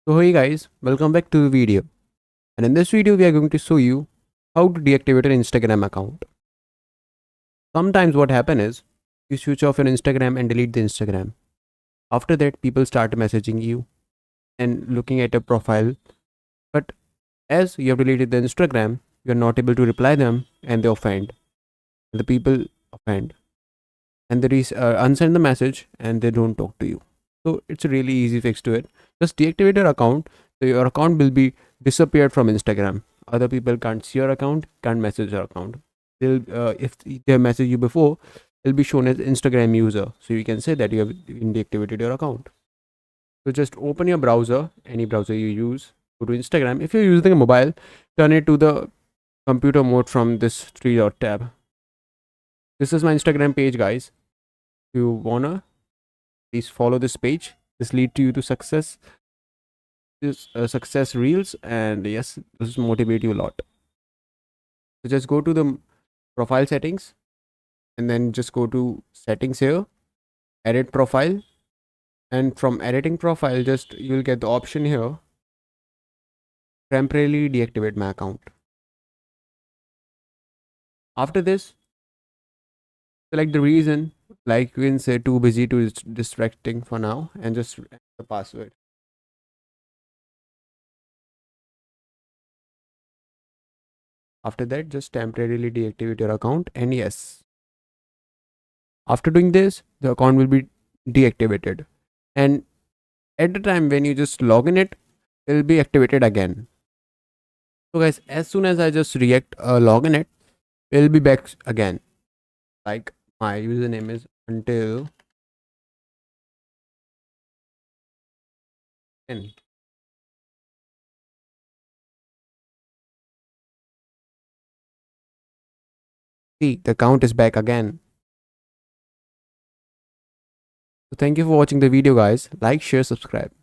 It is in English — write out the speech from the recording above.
So hey guys, welcome back to the video. And in this video we are going to show you how to deactivate an Instagram account. Sometimes what happens is you switch off your Instagram and delete the Instagram. After that people start messaging you and looking at your profile. But as you have deleted the Instagram, you are not able to reply them and they offend. The people offend and they unsend the message and they don't talk to you. So it's a really easy fix to it. Just deactivate your account, so your account will be disappeared from Instagram. Other people can't see your account, can't message your account. They'll if they message you before, it'll be shown as Instagram user. So you can say that you have deactivated your account. So just open your browser, any browser you use, go to Instagram. If you're using a mobile, turn it to the computer mode from this three dot tab. This is my Instagram page, guys. If you wanna, please follow this page. This lead to you to success. This success reels, and yes, this will motivate you a lot. So just go to the profile settings, and then just go to settings here, edit profile, and from editing profile, just you'll get the option here, temporarily deactivate my account. After this, select the reason, like you can say too busy to distracting for now, and just enter the password. After that, just temporarily deactivate your account, and yes, after doing this, the account will be deactivated. And at the time when you just log in it, will be activated again. So guys, as soon as I just log in it, it will be back again. Like my username is until n. See, the count is back again. So thank you for watching the video, guys. Like, share, subscribe.